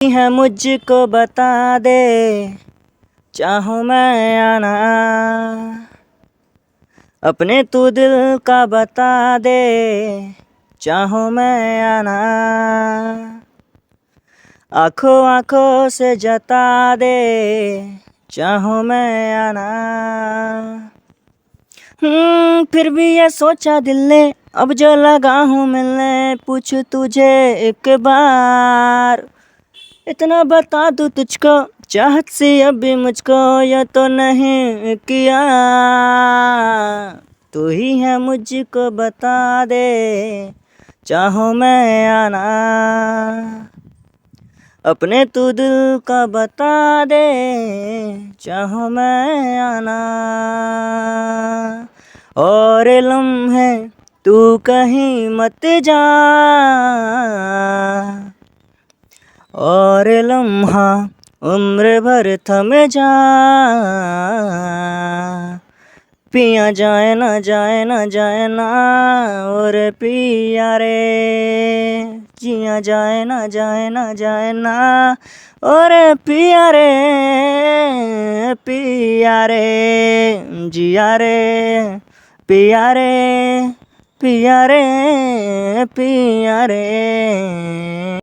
है मुझको बता दे, चाहूँ मैं आना, अपने तू दिल का बता दे, चाहूँ मैं आना, आंखों आंखों से जता दे, चाहूँ मैं आना। फिर भी ये सोचा दिल ने, अब जो लगा हूँ मिलने, पूछ तुझे एक बार, इतना बता दूँ तुझको, चाहत सी अभी मुझको या तो नहीं किया। तू ही है मुझको बता दे, चाहूँ मैं आना, अपने तू दिल का बता दे, चाहूँ मैं आना। और लम्हे तू कहीं मत जा, और लम्हा उम्र भर थम जा, पिया जाए ना जाए ना जाए ना, और पिया रे, जिया जाए ना जाए ना जाए ना, और पिया रे, पिया रे, जिया रे, पिया रे, पिया रे, पिया रे।